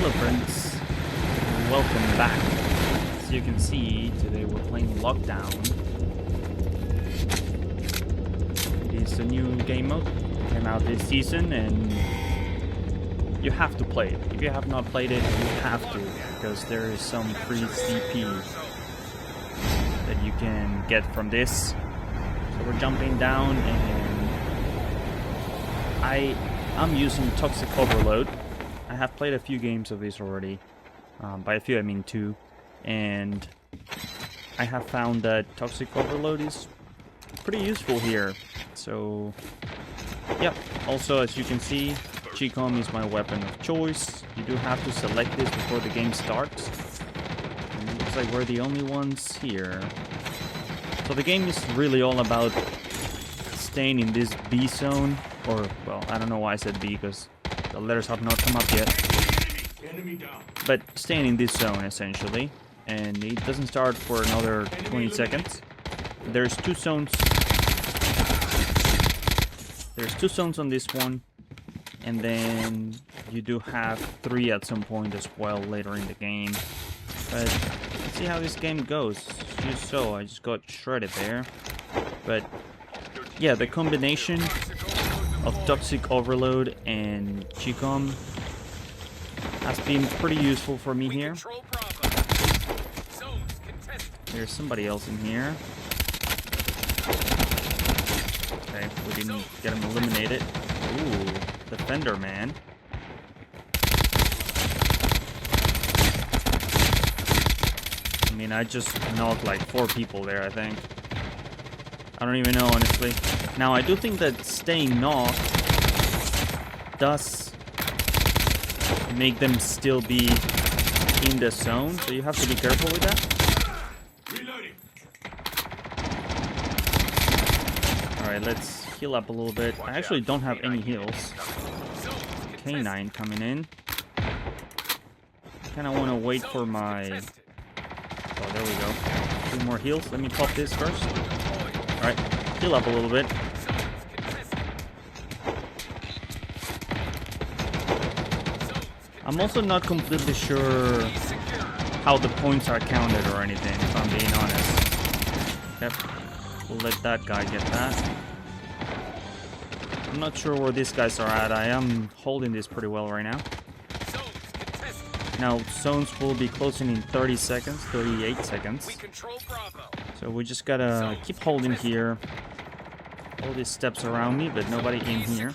Hello friends, welcome back. As you can see, today we're playing Lockdown. It is a new game mode, it came out this season and you have to play it. If you have not played it, you have to, because there is some free CP that you can get from this. So we're jumping down and I'm using Toxic Overload. I have played a few games of this already. By a few I mean 2. And I have found that Toxic Overload is pretty useful here. So, yep. Also, as you can see, COD is my weapon of choice. You do have to select this before the game starts. And it looks like we're the only ones here. So the game is really all about staying in this B zone. Or, well, I don't know why I said B, because the letters have not come up yet. But staying in this zone, essentially. And it doesn't start for another 20 seconds. There's two zones. There's 2 zones on this one. And then you do have 3 at some point as well later in the game. But let's see how this game goes. You saw, I just got shredded there. But yeah, the combination of Toxic Overload and COD has been pretty useful for me here. There's somebody else in here. Okay, we didn't get him eliminated. Ooh, Defender man. I mean, I just knocked like 4 people there, I think. I don't even know, honestly. Now, I do think that staying knocked does make them still be in the zone, so you have to be careful with that. Alright, let's heal up a little bit. I actually don't have any heals. K9 coming in. I kinda wanna wait for my... Oh, there we go. 2 more heals. Let me pop this first. Alright, heal up a little bit. I'm also not completely sure how the points are counted or anything, if I'm being honest. Yep, we'll let that guy get that. I'm not sure where these guys are at. I am holding this pretty well right now. Now, zones will be closing in 30 seconds, 38 seconds. So we just gotta keep holding here. All these steps around me, but nobody in here.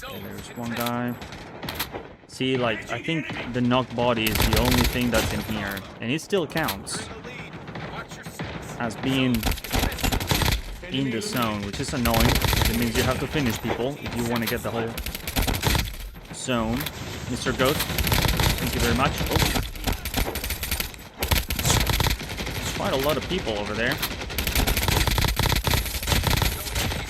Okay, there's one guy. See, like, I think the knock body is the only thing that's in here. And it still counts as being in the zone, which is annoying. It means you have to finish people if you want to get the whole zone. Mr. Ghost, thank you very much. Oh. There's quite a lot of people over there.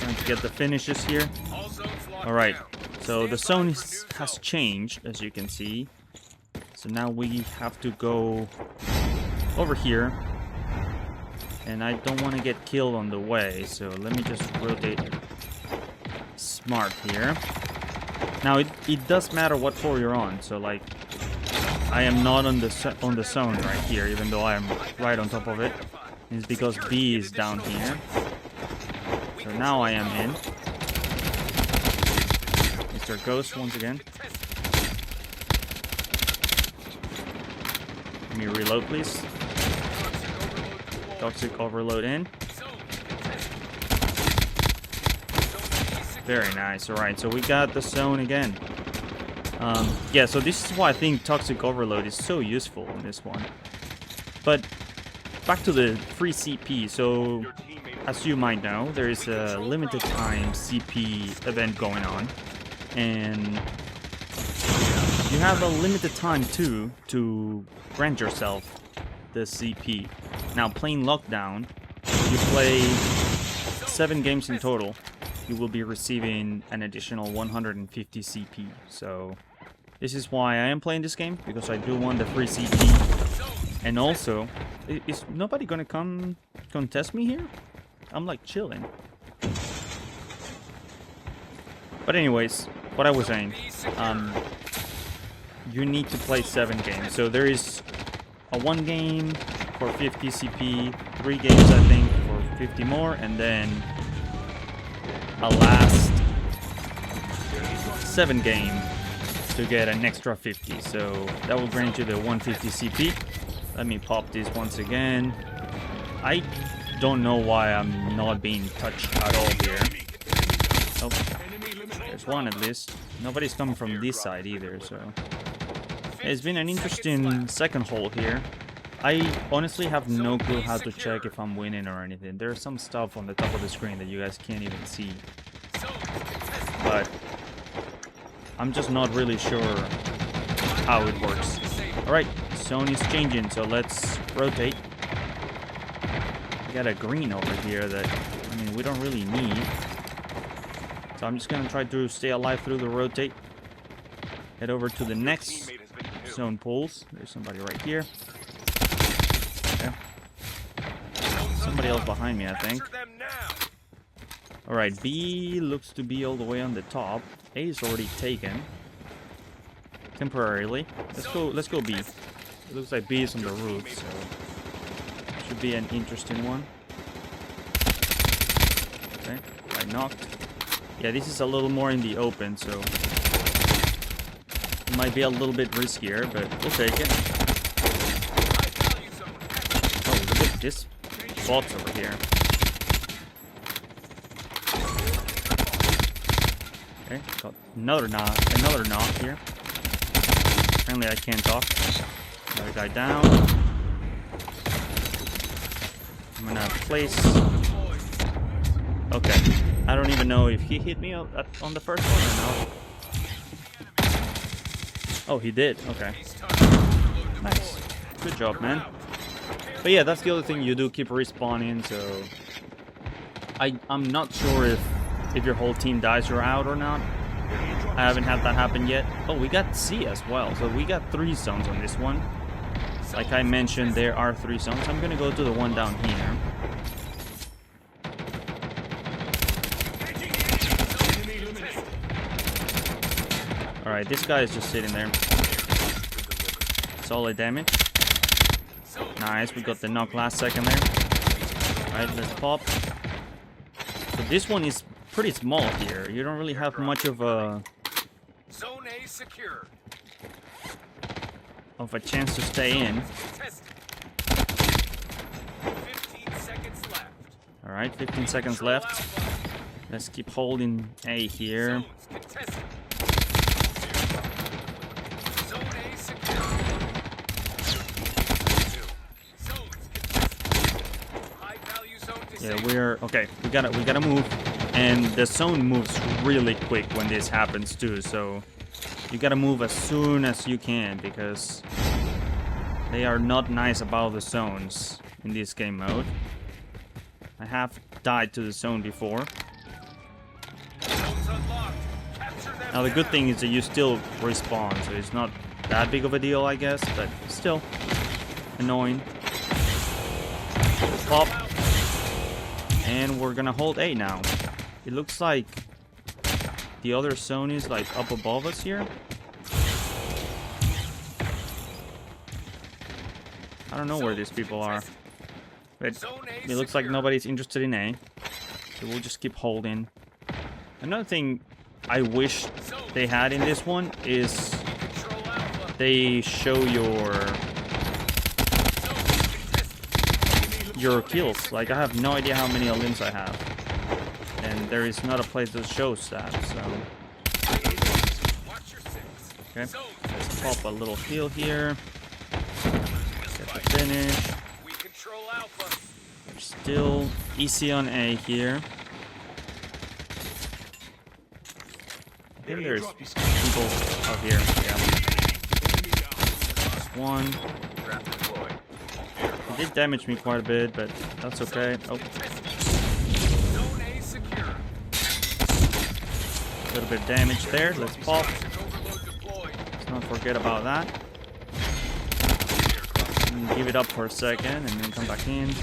Trying to get the finishes here. Alright, so the zone has changed, as you can see. So now we have to go over here. And I don't want to get killed on the way, so let me just rotate smart here. Now it does matter what floor you're on, so like I am not on the zone right here, even though I am right on top of it. It's because B is down here. So now I am in. Mr. Ghost once again. Let me reload, please. Toxic Overload in. Very nice. Alright, so we got the zone again. Yeah, so this is why I think Toxic Overload is so useful in this one. But back to the free CP. So, as you might know, there is a limited time CP event going on. And you have a limited time too to grant yourself the CP. Now, playing Lockdown, you play 7 games in total, you will be receiving an additional 150 CP. So, this is why I am playing this game, because I do want the free CP. And also, is nobody gonna come contest me here? I'm like chilling. But anyways, what I was saying, you need to play 7 games. So there is a 1 game for 50 CP, 3 games I think for 50 more, and then a last 7 game to get an extra 50. So that will grant you the 150 CP. Let me pop this once again. I don't know why I'm not being touched at all here. Oh, there's one at least. Nobody's coming from this side either, so... It's been an interesting second hole here. I honestly have no clue how to check if I'm winning or anything. There's some stuff on the top of the screen that you guys can't even see. But I'm just not really sure how it works. Alright, zone is changing, so let's rotate. We got a green over here that, I mean, we don't really need. So I'm just gonna try to stay alive through the rotate. Head over to the next zone pools. There's somebody right here. Okay. Somebody else behind me, I think. Alright, B looks to be all the way on the top. A is already taken. Temporarily. Let's go B. It looks like B is on the roof, so should be an interesting one. Okay, I knocked. Yeah, this is a little more in the open, so it might be a little bit riskier, but we'll take it. Oh, look at this bots over here. Okay, got another knock here. Apparently I can't talk. Another guy down. I'm gonna place... Okay, I don't even know if he hit me on the first one or not. Oh, he did. Okay. Nice. Good job, man. But yeah, that's the other thing. You do keep respawning, so... I'm not sure if your whole team dies, you're out or not. I haven't had that happen yet. Oh, we got C as well. So we got 3 zones on this one. Like I mentioned, there are 3 zones. I'm gonna go to the one down here. Alright, this guy is just sitting there. Solid damage. Nice, we got the knock last second there. Alright, let's pop. So this one is pretty small here. You don't really have much of a... Zone A secure. Of a chance to stay in. 15 seconds left. Alright, 15 seconds left. Let's keep holding A here. Zone A secure. High value zone Yeah, disabled. we're okay. We gotta move, and the zone moves really quick when this happens too. So you gotta move as soon as you can because they are not nice about the zones in this game mode. I have died to the zone before. Zones unlocked. Capture them Now the good thing is that you still respawn, so it's not that big of a deal, I guess, but still annoying. Pop. And we're gonna hold A now. It looks like the other zone is like up above us here. I don't know where these people are. But it looks like nobody's interested in A. So we'll just keep holding. Another thing I wish they had in this one is they show your kills. Like, I have no idea how many limbs I have. And there is not a place that shows that, so... Okay, let's pop a little heal here. Get the finish. We're still easy on A here. I think there's people out here, yeah. Just one. He did damage me quite a bit, but that's okay. Oh. A little bit of damage there. Let's pop. Let's not forget about that. And give it up for a second and then come back in.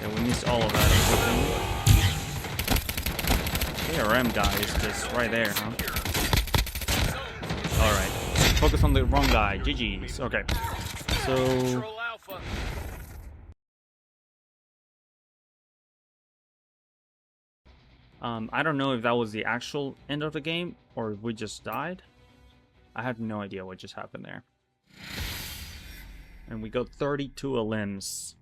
Yeah, we missed all of that, unfortunately. ARM guy is just right there, huh? Alright. Focus on the wrong guy. GG's. Okay. So... Control Alpha. I don't know if that was the actual end of the game or we just died. I have no idea what just happened there. And we got 32 limbs.